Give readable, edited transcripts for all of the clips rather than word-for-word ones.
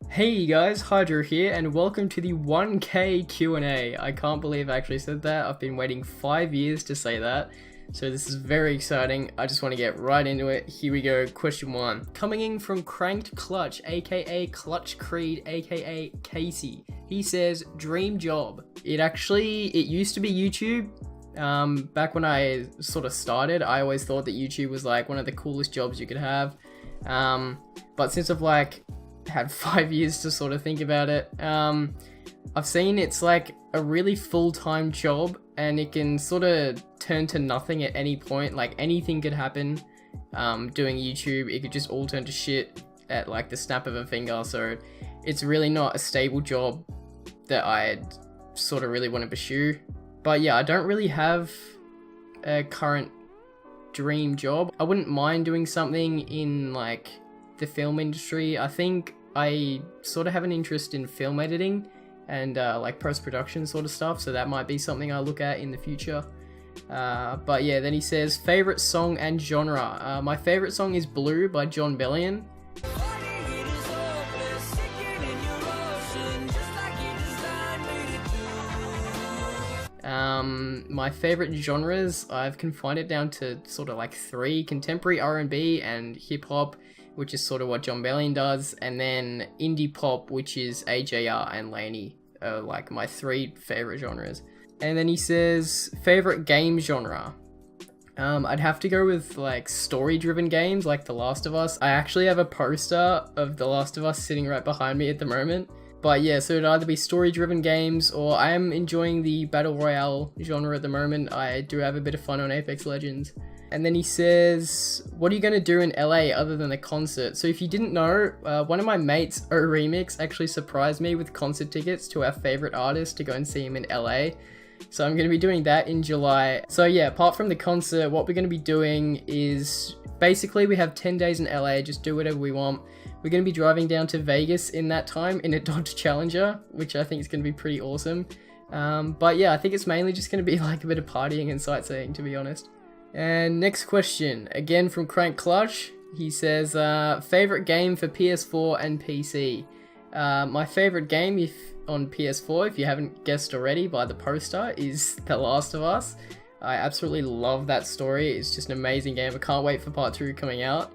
Hey guys, Hydro here, and welcome to the 1K Q&A. I can't believe I actually said that. I've been waiting 5 years to say that, so this is very exciting. I just want to get right into it. Here we go, question 1. Coming in from Cranked Clutch, aka Clutch Creed, aka Casey. He says, dream job. It used to be YouTube. Back when I sort of started, I always thought that YouTube was like one of the coolest jobs you could have. But since I've had 5 years to sort of think about it, I've seen it's like a really full-time job, and it can sort of turn to nothing at any point. Like anything could happen doing YouTube. It could just all turn to shit at like the snap of a finger. So it's really not a stable job that I sort of really want to pursue. But yeah, I don't really have a current dream job. I wouldn't mind doing something in like the film industry. I think I sort of have an interest in film editing and like post-production sort of stuff, so that might be something I look at in the future. But yeah, then he says, favorite song and genre. My favorite song is Blue by Jon Bellion. My favorite genres, I've confined it down to sort of like 3: contemporary R&B and hip-hop, which is sort of what Jon Bellion does, and then indie pop, which is AJR and LAKEY, are like my 3 favorite genres. And then he says, favorite game genre. I'd have to go with like story-driven games like The Last of Us. I actually have a poster of The Last of Us sitting right behind me at the moment. But yeah, so it'd either be story-driven games, or I am enjoying the Battle Royale genre at the moment. I do have a bit of fun on Apex Legends. And then he says, what are you going to do in LA other than a concert? So if you didn't know, one of my mates, O-Remix, actually surprised me with concert tickets to our favorite artist to go and see him in LA. So I'm going to be doing that in July. So yeah, apart from the concert, what we're going to be doing is basically we have 10 days in LA, just do whatever we want. We're going to be driving down to Vegas in that time in a Dodge Challenger, which I think is going to be pretty awesome. But yeah, I think it's mainly just going to be like a bit of partying and sightseeing, to be honest. And next question, again from Crank Clutch. He says, favorite game for PS4 and PC. My favorite game on PS4, if you haven't guessed already by the poster, is The Last of Us. I absolutely love that story. It's just an amazing game. I can't wait for part 2 coming out.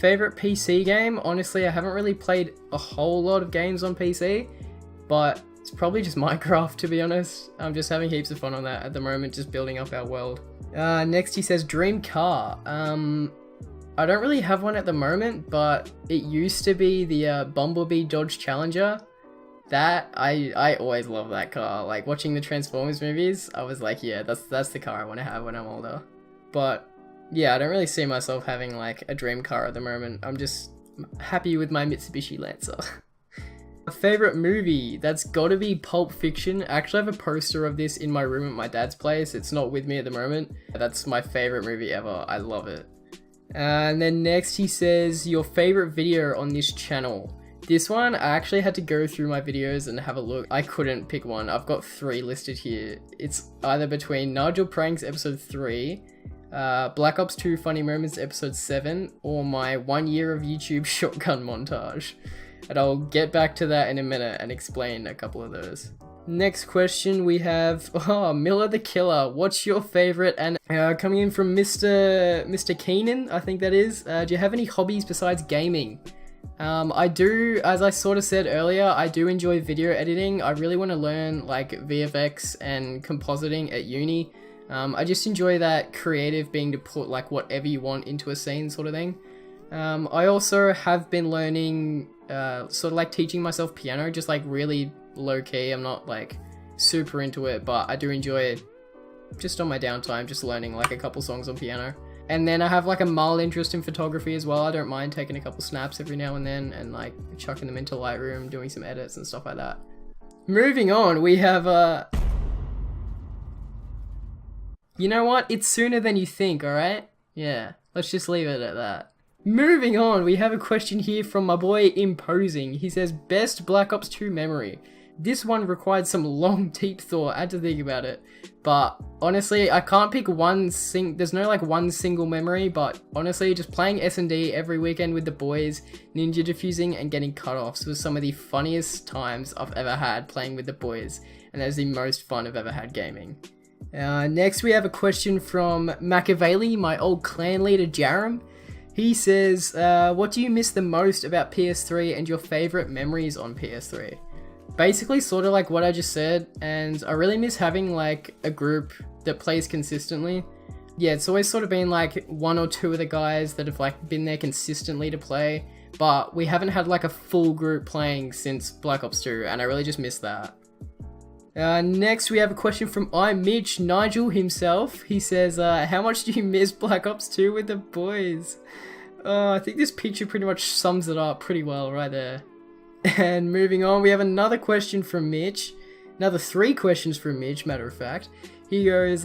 Favorite PC game? Honestly, I haven't really played a whole lot of games on PC, but it's probably just Minecraft, to be honest. I'm just having heaps of fun on that at the moment, just building up our world. Next he says, dream car. I don't really have one at the moment, but it used to be the Bumblebee Dodge Challenger. That, I always love that car. Like, watching the Transformers movies, I was like, yeah, that's the car I want to have when I'm older. But yeah, I don't really see myself having like a dream car at the moment. I'm just happy with my Mitsubishi Lancer. My favorite movie, that's gotta be Pulp Fiction. I actually have a poster of this in my room at my dad's place. It's not with me at the moment. That's my favorite movie ever. I love it. And then next he says, your favorite video on this channel. This one, I actually had to go through my videos and have a look. I couldn't pick one. I've got 3 listed here. It's either between Nigel Pranks episode 3, Black Ops 2 Funny Moments episode 7, or my 1 year of YouTube shotgun montage. And I'll get back to that in a minute and explain a couple of those. Next question we have, Miller the Killer, what's your favorite? And coming in from Mr. Keenan, I think that is, do you have any hobbies besides gaming? I do, as I sort of said earlier, I do enjoy video editing. I really want to learn like VFX and compositing at uni. I just enjoy that creative being to put like whatever you want into a scene sort of thing. I also have been learning, sort of like teaching myself piano, just like really low key. I'm not like super into it, but I do enjoy it just on my downtime, just learning like a couple songs on piano. And then I have like a mild interest in photography as well. I don't mind taking a couple snaps every now and then and like chucking them into Lightroom, doing some edits and stuff like that. Moving on, we have you know what? It's sooner than you think, alright? Yeah, let's just leave it at that. Moving on, we have a question here from my boy Imposing. He says, best Black Ops 2 memory. This one required some long, deep thought. I had to think about it. But honestly, I can't pick there's no like one single memory, but honestly, just playing S&D every weekend with the boys, ninja defusing and getting cut-offs was some of the funniest times I've ever had playing with the boys. And that is the most fun I've ever had gaming. Next, we have a question from Machiavelli, my old clan leader, Jaram. He says, what do you miss the most about PS3 and your favorite memories on PS3? Basically, sort of like what I just said, and I really miss having like a group that plays consistently. Yeah, it's always sort of been like one or two of the guys that have like been there consistently to play, but we haven't had like a full group playing since Black Ops 2, and I really just miss that. Next, we have a question from Mitch, Nigel himself. He says, how much do you miss Black Ops 2 with the boys? I think this picture pretty much sums it up pretty well right there. And moving on, we have another question from Mitch. Another 3 questions from Mitch, matter of fact. He goes,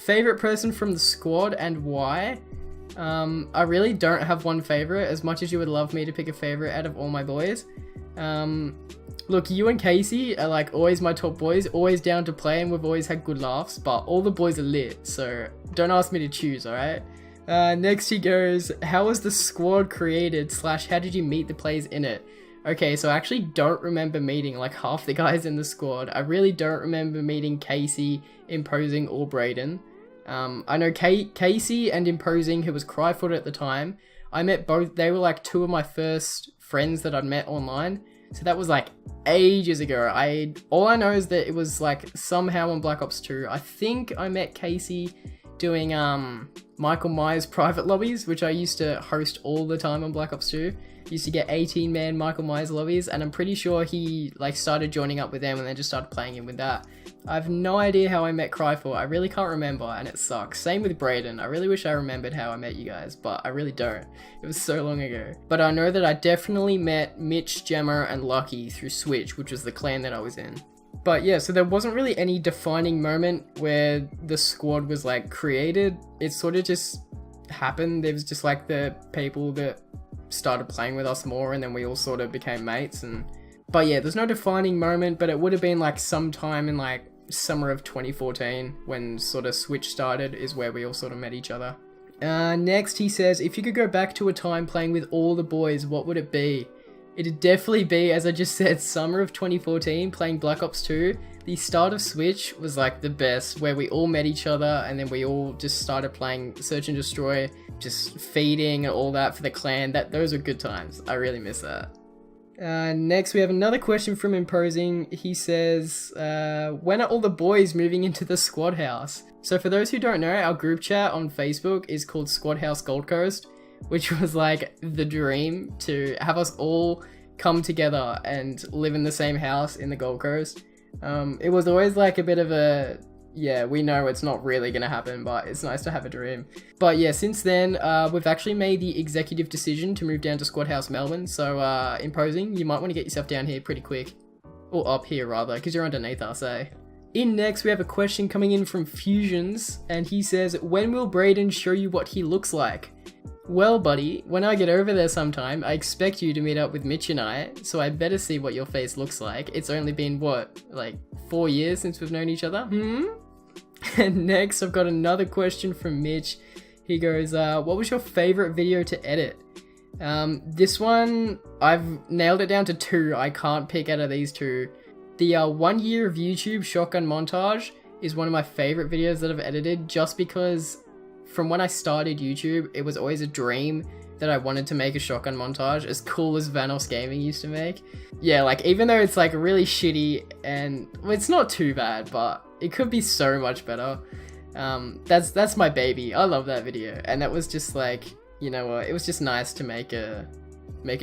favorite person from the squad and why? I really don't have one favorite, as much as you would love me to pick a favorite out of all my boys. Look, you and Casey are like always my top boys, always down to play, and we've always had good laughs, but all the boys are lit, so don't ask me to choose, alright? Next he goes, how was the squad created / how did you meet the players in it? Okay, so I actually don't remember meeting like half the guys in the squad. I really don't remember meeting Casey, Imposing, or Brayden. I know Casey and Imposing, who was Cryfoot at the time, I met both. They were like 2 of my first friends that I'd met online. So that was like ages ago. All I know is that it was like somehow on Black Ops 2. I think I met Casey doing Michael Myers private lobbies, which I used to host all the time on Black Ops 2. Used to get 18-man Michael Myers lobbies, and I'm pretty sure he like started joining up with them and then just started playing him with that. I have no idea how I met Cryfor. I really can't remember, and it sucks. Same with Brayden. I really wish I remembered how I met you guys, but I really don't. It was so long ago. But I know that I definitely met Mitch, Gemma, and Lucky through Switch, which was the clan that I was in. But yeah, so there wasn't really any defining moment where the squad was like created. It sort of just happened. There was just like the people that started playing with us more, and then we all sort of became mates. But yeah, there's no defining moment, but it would have been like sometime in like summer of 2014 when sort of Switch started is where we all sort of met each other. Next he says, if you could go back to a time playing with all the boys, what would it be? It'd definitely be, as I just said, summer of 2014 playing Black Ops 2. The start of Switch was like the best, where we all met each other and then we all just started playing Search and Destroy, just feeding and all that for the clan. Those were good times. I really miss that. Next we have another question from Imposing. He says, when are all the boys moving into the squad house? So for those who don't know, our group chat on Facebook is called Squad House Gold Coast, which was like the dream to have us all come together and live in the same house in the Gold Coast. It was always like a bit of a, yeah, we know it's not really gonna happen, but it's nice to have a dream. But yeah, since then, we've actually made the executive decision to move down to Squad House Melbourne, so Imposing, you might want to get yourself down here pretty quick. Or up here rather, because you're underneath us, eh? In next, we have a question coming in from Fusions, and he says, when will Brayden show you what he looks like? Well, buddy, when I get over there sometime, I expect you to meet up with Mitch and I, so I better see what your face looks like. It's only been, what, like 4 years since we've known each other? And next, I've got another question from Mitch. He goes, what was your favorite video to edit? This one, I've nailed it down to 2. I can't pick out of these 2. The 1 year of YouTube shotgun montage is one of my favorite videos that I've edited, just because from when I started YouTube, it was always a dream that I wanted to make a shotgun montage, as cool as Vanos Gaming used to make. Yeah, like, even though it's like really shitty and, well, it's not too bad, but it could be so much better. That's my baby. I love that video. And that was just like, you know what, it was just nice to make a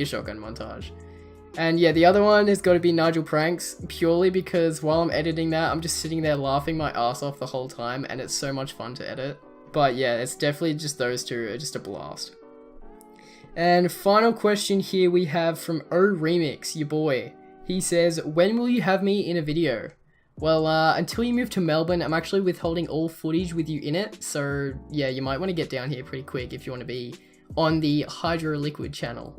shotgun montage. And yeah, the other one has got to be Nigel Pranks, purely because while I'm editing that, I'm just sitting there laughing my ass off the whole time, and it's so much fun to edit. But yeah, it's definitely just those 2 are just a blast. And final question here we have from O Remix, your boy. He says, when will you have me in a video? Well, until you move to Melbourne, I'm actually withholding all footage with you in it. So yeah, you might want to get down here pretty quick if you want to be on the Hydro Liquid channel.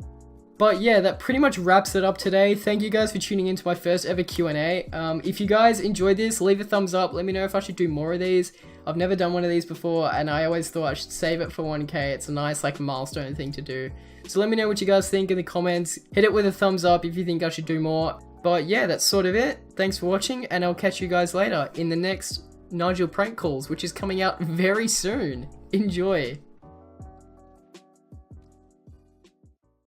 But yeah, that pretty much wraps it up today. Thank you guys for tuning into my first ever Q&A. If you guys enjoyed this, leave a thumbs up. Let me know if I should do more of these. I've never done one of these before, and I always thought I should save it for 1K. It's a nice like milestone thing to do. So let me know what you guys think in the comments. Hit it with a thumbs up if you think I should do more. But yeah, that's sort of it. Thanks for watching, and I'll catch you guys later in the next Nigel prank calls, which is coming out very soon. Enjoy.